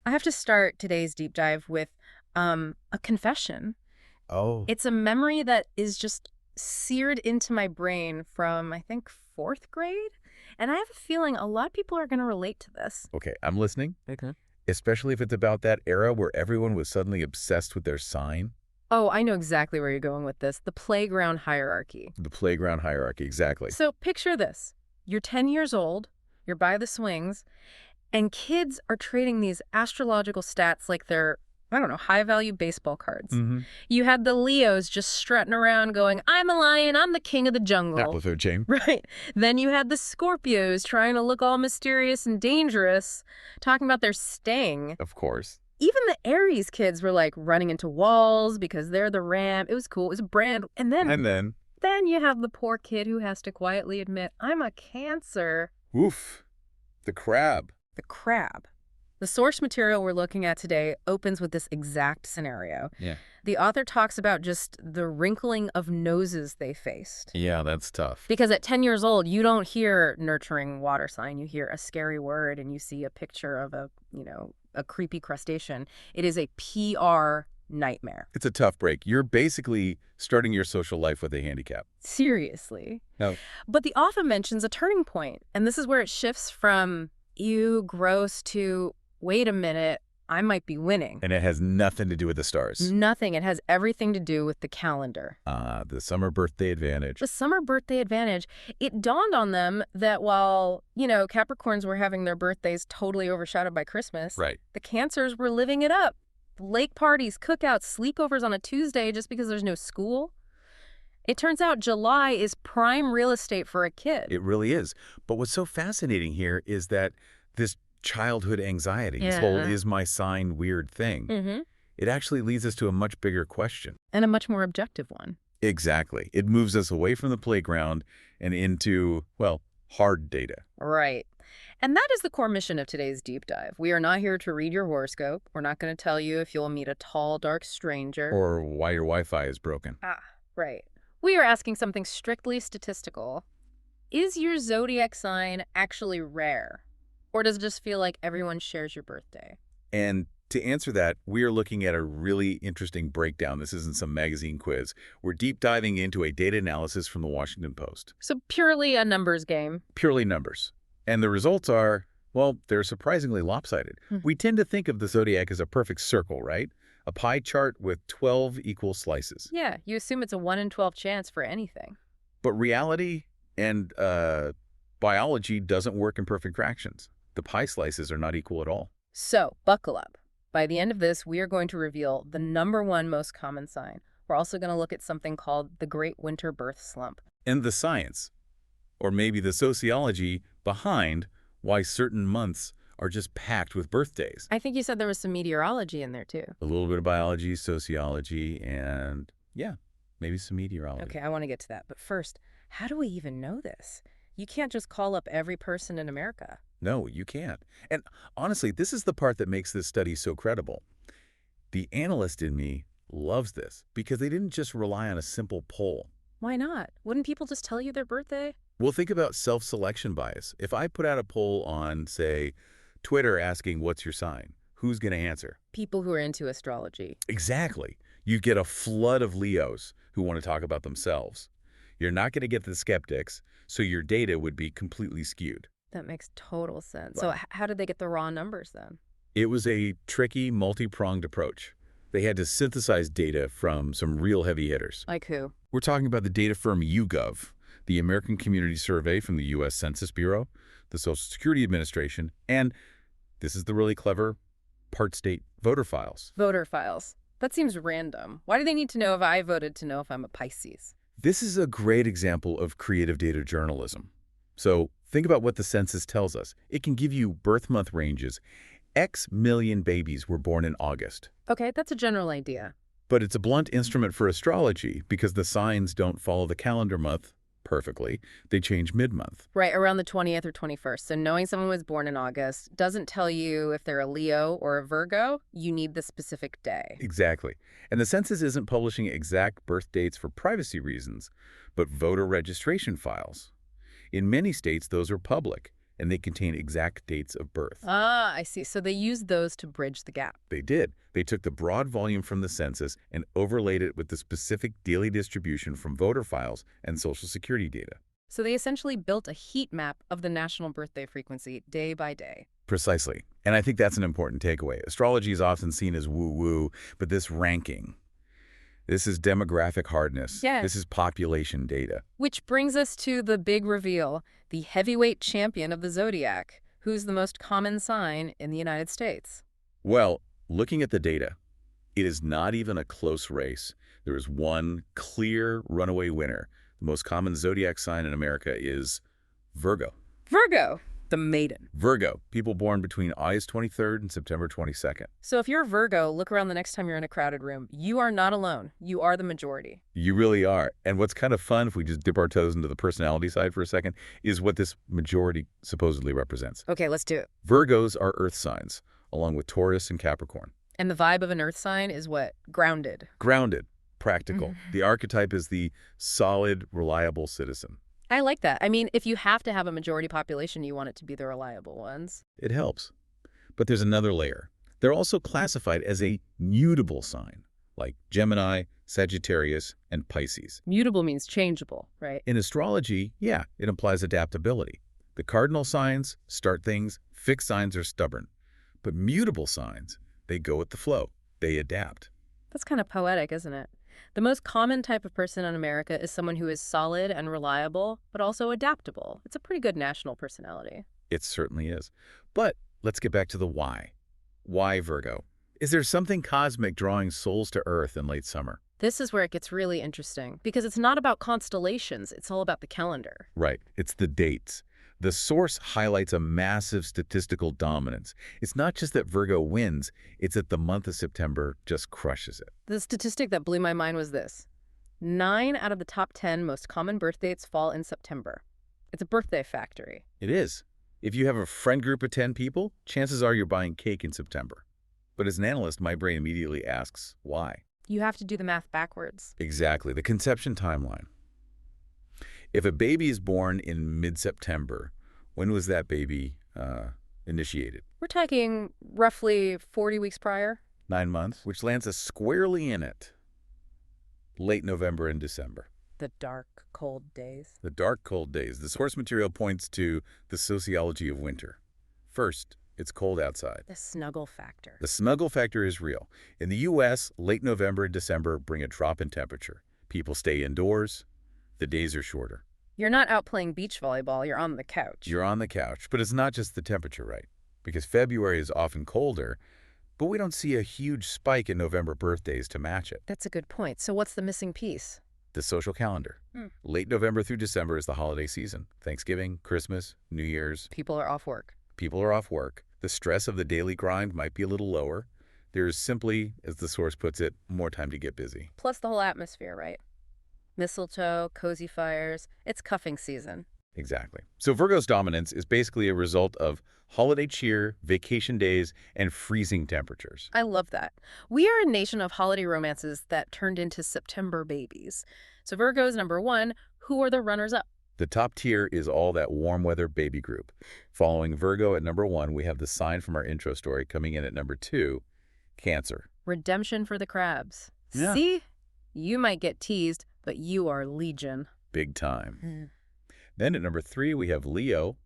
I have to start today's deep dive with a confession. Oh. It's a memory that is just seared into my brain from, I think, fourth grade. And I have a feeling a lot of people are going to relate to this. Okay, I'm listening. Okay. Especially if it's about that era where everyone was suddenly obsessed with their sign. Oh, I know exactly where you're going with this. The playground hierarchy. The playground hierarchy, exactly. So picture this. You're 10 years old, you're by the swings, and kids are trading these astrological stats like they're, I don't know, high-value baseball cards. Mm-hmm. You had the Leos just strutting around going, I'm a lion, I'm the king of the jungle. Apple food chain. Right. Then you had the Scorpios trying to look all mysterious and dangerous, talking about their sting. Of course. Even the Aries kids were like running into walls because they're the ram. It was cool. It was a brand. And then you have the poor kid who has to quietly admit, I'm a Cancer. Oof. The crab. The crab. The source material we're looking at today opens with this exact scenario. Yeah. The author talks about just the wrinkling of noses they faced. Yeah, that's tough. Because at 10 years old, you don't hear nurturing water sign. You hear a scary word and you see a picture of a creepy crustacean. It is a PR nightmare. It's a tough break. You're basically starting your social life with a handicap. Seriously. No. But the author mentions a turning point, and this is where it shifts from, ew, gross, to, wait a minute, I might be winning. And it has nothing to do with the stars. Nothing. It has everything to do with the calendar. The summer birthday advantage. The summer birthday advantage. It dawned on them that while, Capricorns were having their birthdays totally overshadowed by Christmas, Right. the Cancers were living it up. Lake parties, cookouts, sleepovers on a Tuesday just because there's no school. It turns out July is prime real estate for a kid. It really is. But what's so fascinating here is that this childhood anxiety, this whole is my sign weird thing, it actually leads us to a much bigger question. And a much more objective one. Exactly. It moves us away from the playground and into, well, hard data. Right. And that is the core mission of today's deep dive. We are not here to read your horoscope. We're not going to tell you if you'll meet a tall, dark stranger. Or why your Wi-Fi is broken. Right. We are asking something strictly statistical. Is your zodiac sign actually rare? Or does it just feel like everyone shares your birthday? And to answer that, we are looking at a really interesting breakdown. This isn't some magazine quiz. We're deep diving into a data analysis from the Washington Post. So purely a numbers game. Purely numbers. And the results are, well, they're surprisingly lopsided. We tend to think of the zodiac as a perfect circle, right? A pie chart with 12 equal slices. Yeah, you assume it's a 1 in 12 chance for anything. But reality and biology doesn't work in perfect fractions. The pie slices are not equal at all. So, buckle up. By the end of this, we are going to reveal the #1 most common sign. We're also going to look at something called the Great Winter Birth Slump. And the science, or maybe the sociology behind why certain months are just packed with birthdays. I think you said there was some meteorology in there, too. A little bit of biology, sociology, and, yeah, maybe some meteorology. Okay, I want to get to that. But first, how do we even know this? You can't just call up every person in America. No, you can't. And honestly, this is the part that makes this study so credible. The analyst in me loves this because they didn't just rely on a simple poll. Why not? Wouldn't people just tell you their birthday? Well, think about self-selection bias. If I put out a poll on, say, Twitter asking, what's your sign? Who's going to answer? People who are into astrology. Exactly. You get a flood of Leos who want to talk about themselves. You're not going to get the skeptics, so your data would be completely skewed. That makes total sense. Right. So how did they get the raw numbers then? It was a tricky, multi-pronged approach. They had to synthesize data from some real heavy hitters. Like who? We're talking about the data firm YouGov, the American Community Survey from the U.S. Census Bureau, the Social Security Administration, and this is the really clever part state voter files. Voter files. That seems random. Why do they need to know if I voted to know if I'm a Pisces? This is a great example of creative data journalism. So think about what the census tells us. It can give you birth month ranges. X million babies were born in August. Okay, that's a general idea. But it's a blunt instrument for astrology because the signs don't follow the calendar month perfectly. They change mid-month. Right, around the 20th or 21st. So knowing someone was born in August doesn't tell you if they're a Leo or a Virgo. You need the specific day. Exactly. And the census isn't publishing exact birth dates for privacy reasons, but voter registration files. In many states, those are public, and they contain exact dates of birth. Ah, I see. So they used those to bridge the gap. They did. They took the broad volume from the census and overlaid it with the specific daily distribution from voter files and Social Security data. So they essentially built a heat map of the national birthday frequency day by day. Precisely. And I think that's an important takeaway. Astrology is often seen as woo-woo, but this ranking, this is demographic hardness. Yes. This is population data. Which brings us to the big reveal, the heavyweight champion of the zodiac, who's the most common sign in the United States. Well, looking at the data, it is not even a close race. There is one clear runaway winner. The most common zodiac sign in America is Virgo. Virgo, the maiden. Virgo, people born between August 23rd and September 22nd. So if you're Virgo, look around the next time you're in a crowded room. You are not alone. You are the majority. You really are. And what's kind of fun, if we just dip our toes into the personality side for a second, is what this majority supposedly represents. Okay, let's do it. Virgos are earth signs, along with Taurus and Capricorn. And the vibe of an earth sign is what? Grounded. Grounded, practical. The archetype is the solid, reliable citizen. I like that. I mean, if you have to have a majority population, you want it to be the reliable ones. It helps. But there's another layer. They're also classified as a mutable sign, like Gemini, Sagittarius, and Pisces. Mutable means changeable, right? In astrology, yeah, it implies adaptability. The cardinal signs start things, fixed signs are stubborn. But mutable signs, they go with the flow. They adapt. That's kind of poetic, isn't it? The most common type of person in America is someone who is solid and reliable, but also adaptable. It's a pretty good national personality. It certainly is. But let's get back to the why. Why Virgo? Is there something cosmic drawing souls to Earth in late summer? This is where it gets really interesting, because it's not about constellations, it's all about the calendar. Right. It's the dates. The source highlights a massive statistical dominance. It's not just that Virgo wins, it's that the month of September just crushes it. The statistic that blew my mind was this. 9 out of the top 10 most common birth dates fall in September. It's a birthday factory. It is. If you have a friend group of 10 people, chances are you're buying cake in September. But as an analyst, my brain immediately asks, why? You have to do the math backwards. Exactly. The conception timeline. If a baby is born in mid-September, when was that baby initiated? We're talking roughly 40 weeks prior. 9 months, which lands us squarely in it. Late November and December. The dark, cold days. The dark, cold days. The source material points to the sociology of winter. First, it's cold outside. The snuggle factor. The snuggle factor is real. In the U.S., late November and December bring a drop in temperature. People stay indoors. The days are shorter. You're not out playing beach volleyball, you're on the couch. You're on the couch, but it's not just the temperature, right? Because February is often colder, but we don't see a huge spike in November birthdays to match it. That's a good point. So what's the missing piece? The social calendar. Late November through December is the holiday season. Thanksgiving, Christmas, New Year's. People are off work. People are off work. The stress of the daily grind might be a little lower. There's simply, as the source puts it, more time to get busy. Plus the whole atmosphere, right? Mistletoe, cozy fires. It's cuffing season. Exactly. So Virgo's dominance is basically a result of holiday cheer, vacation days, and freezing temperatures. I love that. We are a nation of holiday romances that turned into September babies. So Virgo's number 1. Who are the runners-up? The top tier is all that warm weather baby group. Following Virgo at number 1, we have the sign from our intro story coming in at number 2, Cancer. Redemption for the crabs. Yeah. See? You might get teased, but you are legion. Big time. Then at number 3, we have Leo.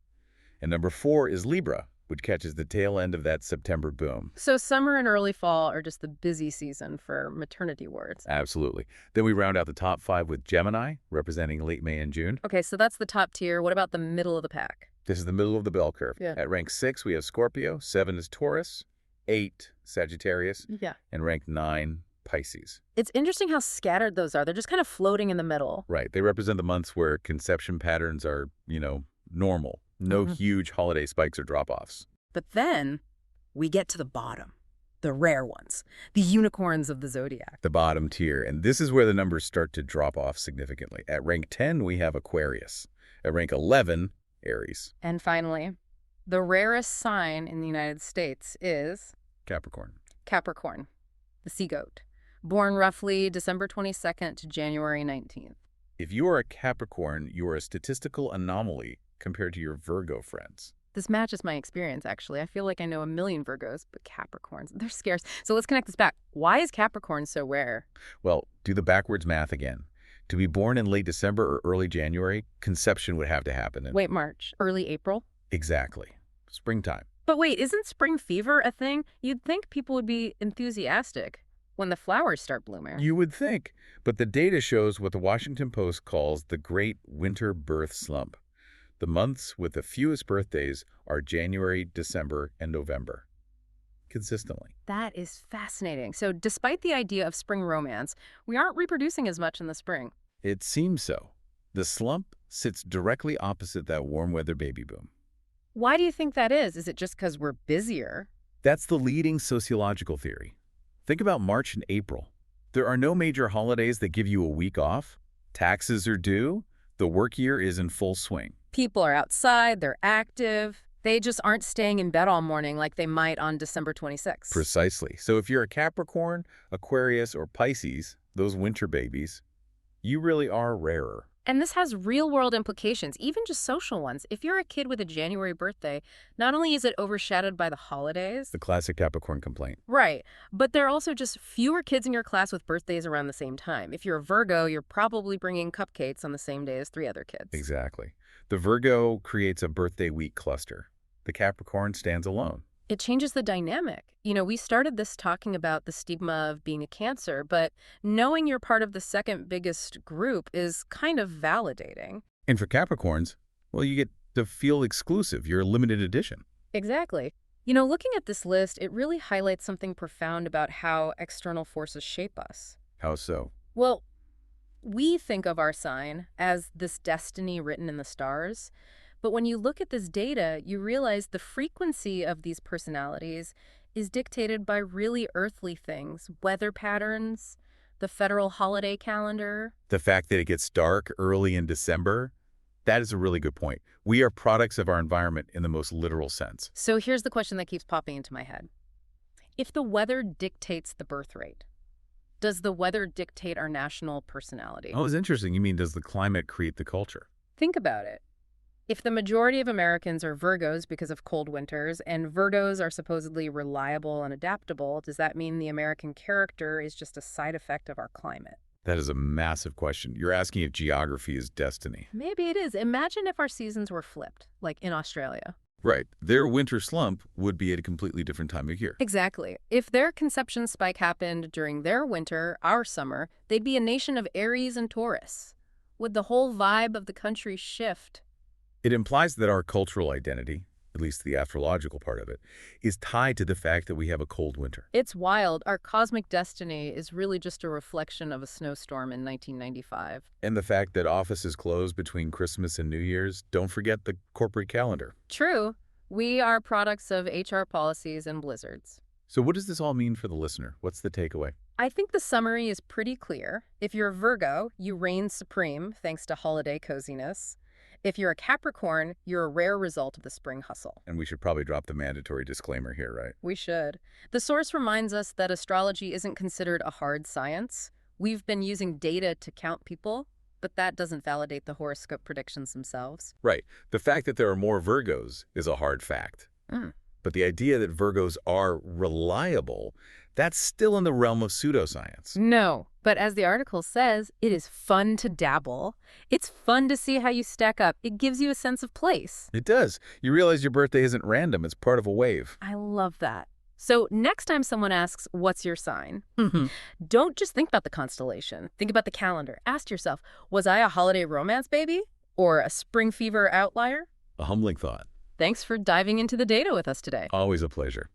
And number 4 is Libra, which catches the tail end of that September boom. So summer and early fall are just the busy season for maternity wards. Absolutely. Then we round out the top 5 with Gemini, representing late May and June. Okay, so that's the top tier. What about the middle of the pack? This is the middle of the bell curve. Yeah. At rank 6, we have Scorpio. 7 is Taurus. 8, Sagittarius. Yeah. And rank 9, Pisces. It's interesting how scattered those are. They're just kind of floating in the middle. Right. They represent the months where conception patterns are, normal. No huge holiday spikes or drop-offs. But then we get to the bottom, the rare ones, the unicorns of the zodiac. The bottom tier. And this is where the numbers start to drop off significantly. At rank 10, we have Aquarius. At rank 11, Aries. And finally, the rarest sign in the United States is Capricorn. Capricorn, the sea goat, born roughly December 22nd to January 19th. If you are a Capricorn, you are a statistical anomaly compared to your Virgo friends. This matches my experience, actually. I feel like I know a million Virgos, but Capricorns, they're scarce. So let's connect this back. Why is Capricorn so rare? Well, do the backwards math again. To be born in late December or early January, conception would have to happen in... Wait, March, early April? Exactly. Springtime. But wait, isn't spring fever a thing? You'd think people would be enthusiastic when the flowers start blooming. You would think, but the data shows what the Washington Post calls the Great Winter Birth Slump. The months with the fewest birthdays are January, December, and November. Consistently. That is fascinating. So despite the idea of spring romance, we aren't reproducing as much in the spring. It seems so. The slump sits directly opposite that warm weather baby boom. Why do you think that is? Is it just because we're busier? That's the leading sociological theory. Think about March and April. There are no major holidays that give you a week off. Taxes are due. The work year is in full swing. People are outside, they're active. They just aren't staying in bed all morning like they might on December 26th. Precisely. So if you're a Capricorn, Aquarius, or Pisces, those winter babies, you really are rarer. And this has real-world implications, even just social ones. If you're a kid with a January birthday, not only is it overshadowed by the holidays... The classic Capricorn complaint. Right. But there are also just fewer kids in your class with birthdays around the same time. If you're a Virgo, you're probably bringing cupcakes on the same day as 3 other kids. Exactly. The Virgo creates a birthday week cluster. The Capricorn stands alone. It changes the dynamic. You know, we started this talking about the stigma of being a Cancer, but knowing you're part of the second biggest group is kind of validating. And for Capricorns, well, you get to feel exclusive. You're a limited edition. Exactly. You know, looking at this list, it really highlights something profound about how external forces shape us. How so? Well, we think of our sign as this destiny written in the stars. But when you look at this data, you realize the frequency of these personalities is dictated by really earthly things, weather patterns, the federal holiday calendar. The fact that it gets dark early in December, that is a really good point. We are products of our environment in the most literal sense. So here's the question that keeps popping into my head. If the weather dictates the birth rate, does the weather dictate our national personality? Oh, it's interesting. You mean, does the climate create the culture? Think about it. If the majority of Americans are Virgos because of cold winters, and Virgos are supposedly reliable and adaptable, does that mean the American character is just a side effect of our climate? That is a massive question. You're asking if geography is destiny. Maybe it is. Imagine if our seasons were flipped, like in Australia. Right. Their winter slump would be at a completely different time of year. Exactly. If their conception spike happened during their winter, our summer, they'd be a nation of Aries and Taurus. Would the whole vibe of the country shift? It implies that our cultural identity, at least the astrological part of it, is tied to the fact that we have a cold winter. It's wild. Our cosmic destiny is really just a reflection of a snowstorm in 1995. And the fact that offices close between Christmas and New Year's, don't forget the corporate calendar. True. We are products of HR policies and blizzards. So what does this all mean for the listener? What's the takeaway? I think the summary is pretty clear. If you're a Virgo, you reign supreme thanks to holiday coziness. If you're a Capricorn, you're a rare result of the spring hustle. And we should probably drop the mandatory disclaimer here, right? We should. The source reminds us that astrology isn't considered a hard science. We've been using data to count people, but that doesn't validate the horoscope predictions themselves. Right. The fact that there are more Virgos is a hard fact. But the idea that Virgos are reliable, that's still in the realm of pseudoscience. No, but as the article says, it is fun to dabble. It's fun to see how you stack up. It gives you a sense of place. It does. You realize your birthday isn't random. It's part of a wave. I love that. So next time someone asks, what's your sign? Don't just think about the constellation. Think about the calendar. Ask yourself, was I a holiday romance baby or a spring fever outlier? A humbling thought. Thanks for diving into the data with us today. Always a pleasure.